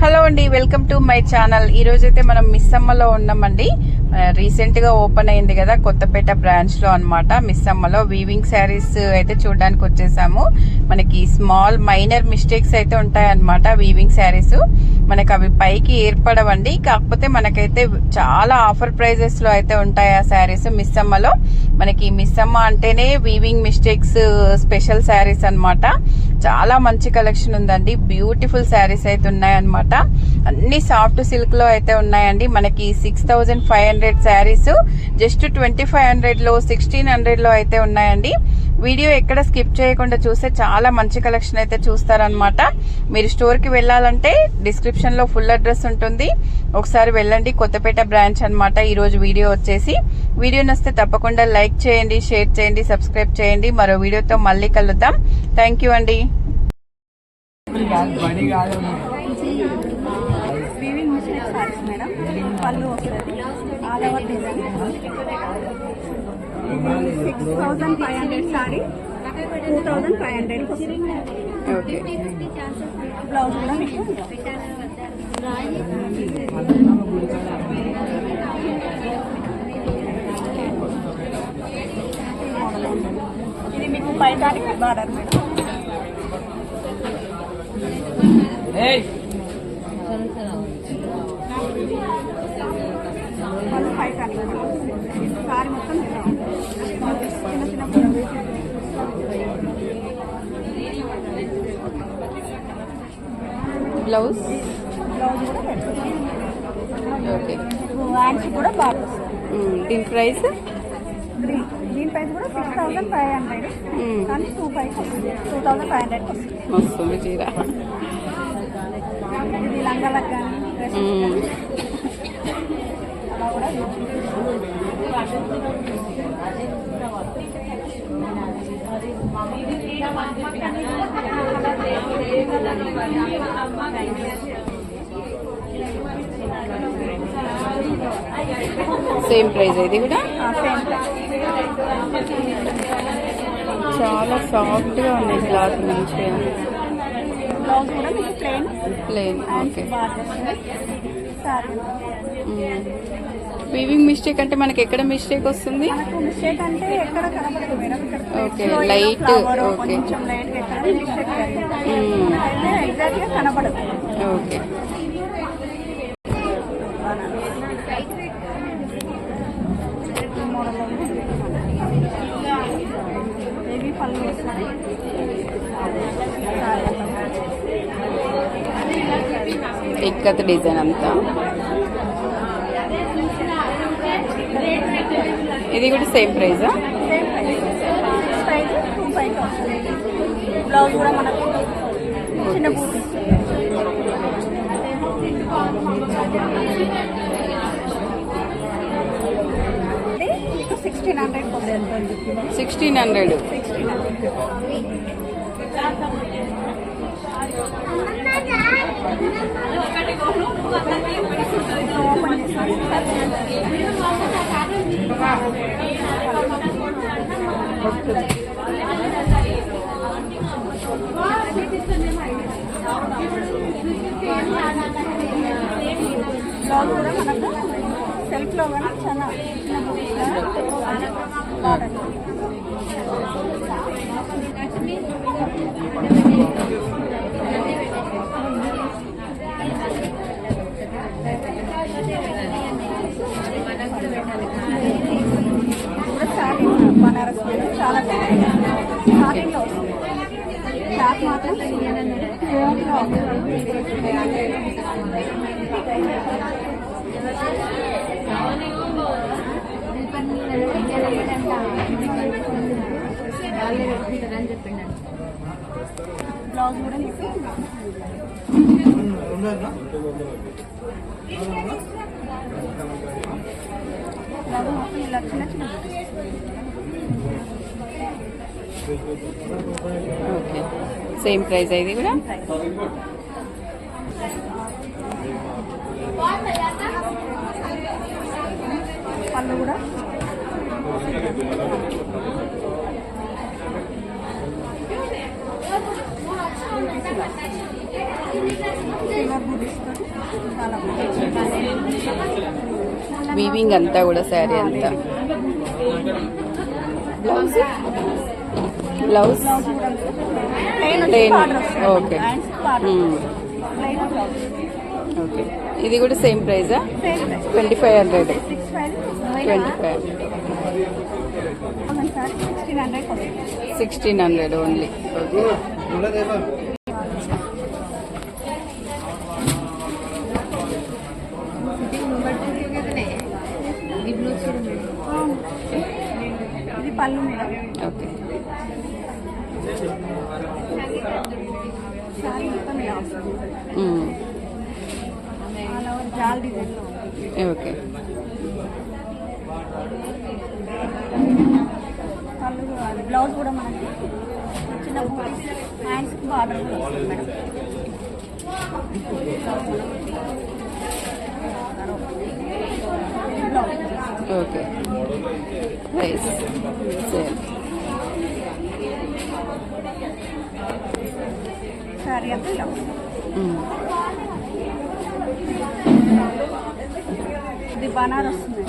Hello అండి, welcome to my channel. ఈ రోజైతే మనం మిస్సమ్మలో ఉన్నామండి. రీసెంట్ గా ఓపెన్ అయింది కదా కొత్తపేట బ్రాంచ్ లో అన్నమాట. మిస్సమ్మలో వీవింగ్ శారీస్ అయితే చూడడానికి వచ్చేసాము. మనకి స్మాల్ మైనర్ మిస్టేక్స్ అయితే ఉంటాయన్నమాట వీవింగ్ శారీస్. మనకి అవి పైకి ఏర్పడవండి, కాకపోతే మనకైతే చాలా ఆఫర్ ప్రైజెస్ లో అయితే ఉంటాయి ఆ శారీస్ మిస్సమ్మలో. మనకి మిస్సమ్మ అంటేనే వీవింగ్ మిస్టేక్స్ స్పెషల్ శారీస్ అన్నమాట. చాలా మంచి కలెక్షన్ ఉందండి, బ్యూటిఫుల్ శారీస్ అయితే ఉన్నాయన్నమాట. అన్ని సాఫ్ట్ సిల్క్ లో అయితే ఉన్నాయండి. మనకి 6500 శారీస్ జస్ట్ 2500 లో 1600 లో అయితే ఉన్నాయండి. వీడియో ఎక్కడ స్కిప్ చేయకుండా చూస్తే చాలా మంచి కలెక్షన్ అయితే చూస్తారనమాట. మీరు స్టోర్ కి వెళ్ళాలంటే డిస్క్రిప్షన్ లో ఫుల్ అడ్రస్ ఉంటుంది, ఒకసారి వెళ్ళండి. కొత్తపేట బ్రాంచ్ అన్నమాట. ఈ రోజు వీడియో వచ్చేసి వీడియో నచ్చితే తప్పకుండా లైక్ చేయండి, షేర్ చేయండి, సబ్స్క్రైబ్ చేయండి. మరో వీడియోతో మళ్ళీ కలుద్దాం. థ్యాంక్ యూ అండి. వీవింగ్ మిషన్ సారీస్ మేడం, పళ్ళు వస్తుంది ఆల్ ఓవర్ డిజైన్. 6500 సారీ 2500 వస్తుంది. ఓకే, బ్లౌజ్ కూడా మీకు ఇది మీకు పైతానికి బార్డర్ మేడం. వాళ్ళు పైతానికి సారీ మొత్తం చిన్న చిన్న బ్లౌజ్ బ్లౌజ్ కూడా పెడుతుంది. ఓకే, హ్యాండ్స్ కూడా బాగా వస్తుంది. దీని ప్రైస్ దీని ప్రైస్ కూడా 6500, కానీ 2500 వస్తుంది. వస్తుంది చీర. ఇది లంగాలకు కానీ అలా కూడా సేమ్ ప్రైస్ ఇది కూడా. సేమ్. చాలా సాఫ్ట్ గా ఉన్నాయి, క్లాత్ మంచిగా. బ్లౌజ్ కూడా మీకు plain. Okay, sorry weaving mistake అంటే మనకి ఎక్కడ మిస్టేక్ వస్తుంది? మనకు మిస్టేక్ అంటే ఎక్కడ కనబడదు మేడం. Okay, light. ఓకే, కొంచెం లైట్ ఎక్కడ మిస్టేక్ ఎగ్జాక్ట్ గా కనబడదు. ఓకే, బేబీ పళ్ళు వస్తుంది. ఇక్కత్ డిజైన్ అంతా. ఇది కూడా సేమ్ ప్రైజా? ప్రైస్ 2500 వస్తుంది. బ్లౌజ్ కూడా మనకు చిన్న బూటీ. ఇది 1600 వస్తుంది. 1600. ఓపెన్ చేస్తాను. బ్లౌజ్ కూడా మనకు సెల్ఫ్ లో కానీ చాలా చిన్న బార్డర్. శారీ బనారస్ మీద చాలా షార్టింగ్లో వస్తుంది. క్లాత్ మాత్రం బ్లౌజ్ కూడా మీకు బ్లౌజ్ మొత్తం ఇలా చిన్న చిన్న. ఓకే, సేమ్ ప్రైస్ ఇది కూడా. పళ్ళు కూడా Thank you. సిల్వర్ బూటీస్ తోటి చాలా బాగుంది. వీవింగ్ అంతా కూడా శారీ అంతా. Blouse blouse plain Plain. Border వస్తుంది. Okay. Hands border plain blouse. Okay. ఇది కూడా సేమ్ ప్రైజా? Same price 2500. 65 25 సార్ 1600 వస్తుంది. 1600 ఓన్లీ. ఓకే. ఇది పళ్ళు మేడం. ఓకే. శారీ మొత్తం ఇలా వస్తుంది. మ్మ్. అలా జాల్ డిజైన్లో ఉంది. ఓకే. పళ్ళు బ్లౌజ్ కూడా మనకి చిన్న బూటీస్ హ్యాండ్స్కి బార్డర్ కూడా వస్తుంది madam. Blouse okay. Price same. Sari అంతా ఇలా వస్తుంది. మ్మ్. ఇది బనారస్ ఉంది.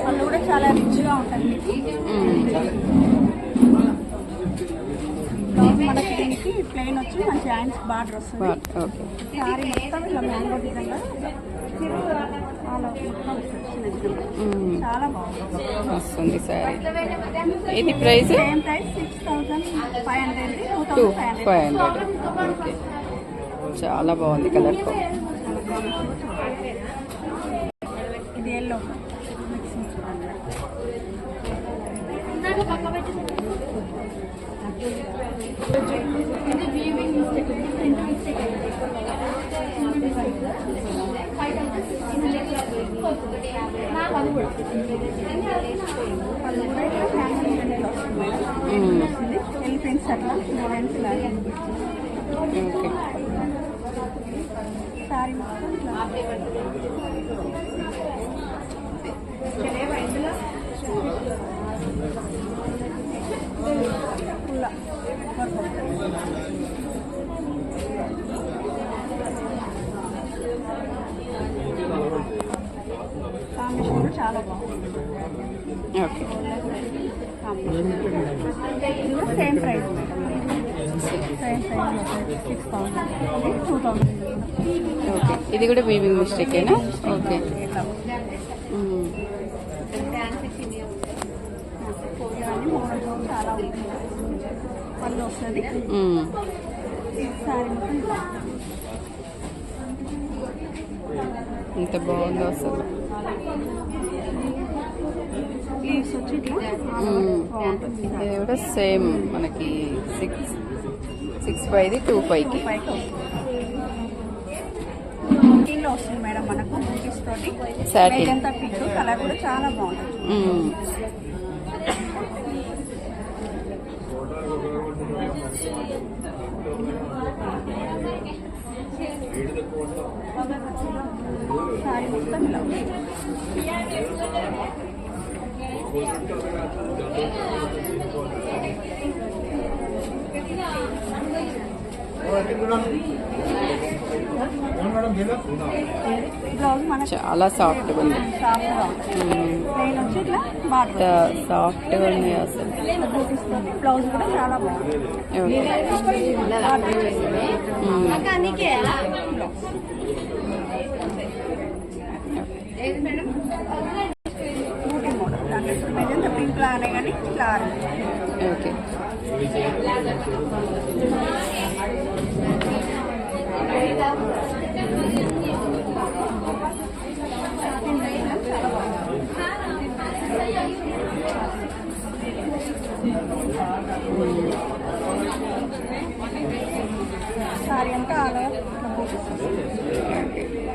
పళ్ళు కూడా చాలా రిచ్గా ఉంటుంది. మ్మ్. బ్లౌజ్ మనకి దీనికి ప్లెయిన్ వచ్చి మంచి హ్యాండ్స్ బార్డర్ వస్తుంది. ఓకే. శారీ మొత్తం ఇలా మ్యాంగో డిజైన్లో అలా మొత్తం చిన్న చిన్న మ్మ్. చాలా బాగుంది. వస్తుంది శారీ. ఇది ప్రైస్ సేమ్ ప్రైస్ 6500 2500. 2500. ఓకే. చాలా బాగుంది కలర్. ఇది ఎల్లో మిక్సింగ్ చూడండి. ఇది వీవింగ్ మిస్టేక్ ఉంది. ప్రింట్ మిస్టేక్ వాళ్ళు కూడా ఇట్లా హ్యాండ్ డిజైన్లో వస్తుంది. ఎలిఫెంట్స్ అట్లా మోడల్స్ లాగా ఓకే. సారీ మొత్తం ఇట్లా ఫుల్ వర్క్ అవుతుంది. కాంబినేషన్ కూడా చాలా బాగుంది. ఓకే. ఇది కూడా same price. Same price 6000 2000. Okay. ఇది కూడా వీవింగ్ మిస్టేకేనా? ఓకే. మ్మ్. ఇవన్నీ మోడల్స్ చాలా ఉంటుంది. పళ్ళు వస్తుంది. మ్మ్. సారీ మొత్తం ఇలా. ఎంత బాగుందో అసలు. లీవ్స్ వచ్చి ఇట్లా మ్మ్. బాగుంటుంది. ఇది కూడా సేమ్ మనకి 6.5 2.5కి. దీనిలో వస్తుంది మేడం మనకు బూటీస్ తోటి. Satin. ఎంత పింక్ కలర్ కూడా చాలా బాగుంటుంది. మ్మ్. సారీ మొత్తం ఇలా ఉంది. బ్లౌజ్ మనకి చాలా సాఫ్ట్గా ఉంది. సాఫ్ట్గా ఉంటుంది. మ్మ్. ప్లెయిన్ వచ్చి ఇట్లా బార్డర్ ఎంత సాఫ్ట్గా ఉన్నాయి అసలు. బూటీస్ తోటి. బ్లౌజ్ కూడా చాలా బాగుంటుంది. ఓకే. మ్మ్. బూటీ మోడల్ దాంట్లో ఇప్పుడు మెజంతా పింక్ లానే కానీ ఇట్లా ఓకే. చాలా బాగుంది. సారీ అంతా ఆల్ ఓవర్ ఇట్లా బూటీస్ వస్తుంది.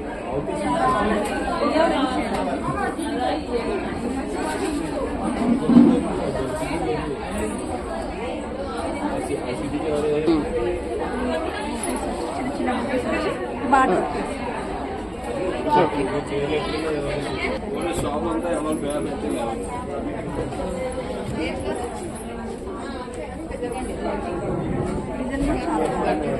చిన్న చిన్న బూటీస్ వచ్చి బార్డర్. ఓకే. డిజైన్ కూడా చాలా బాగుంది.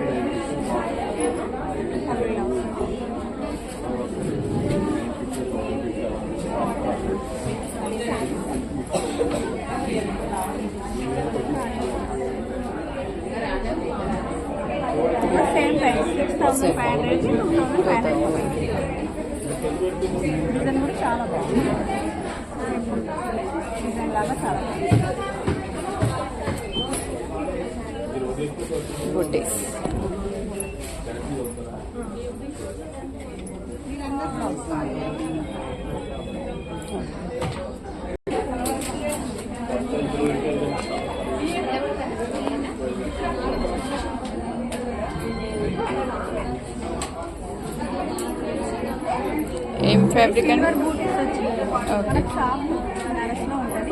సేమ్ ప్రైస్ 6,500 కి 2,500. డిజైన్ కూడా చాలా బాగుంది. డిజైన్ లాగా చాలా బాగుంది. బుటీస్ ఏం ఫ్యాబ్రిక్ అండి? సిల్వర్ బూటీస్ వచ్చి ఓకే. షాప్ బనారస్లో ఉంటుంది.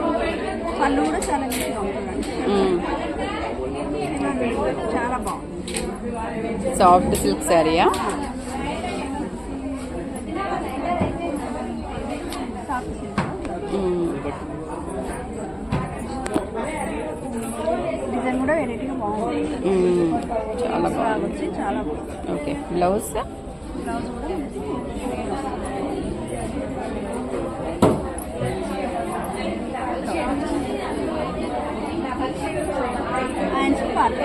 పళ్ళు కూడా చాలా నీట్గా ఉంటుందండి. సిల్వర్ బూటీస్ చాలా బాగుంది. సాఫ్ట్ సిల్క్ శారీయా? సాఫ్ట్ సిల్క్ డిజైన్ కూడా వెరైటీగా బాగుంది. చాలా బాగుంది. వచ్చి చాలా బాగుంది. ఓకే. బ్లౌజ్ బ్లౌజ్ కూడా హ్యాండ్స్ పార్ట్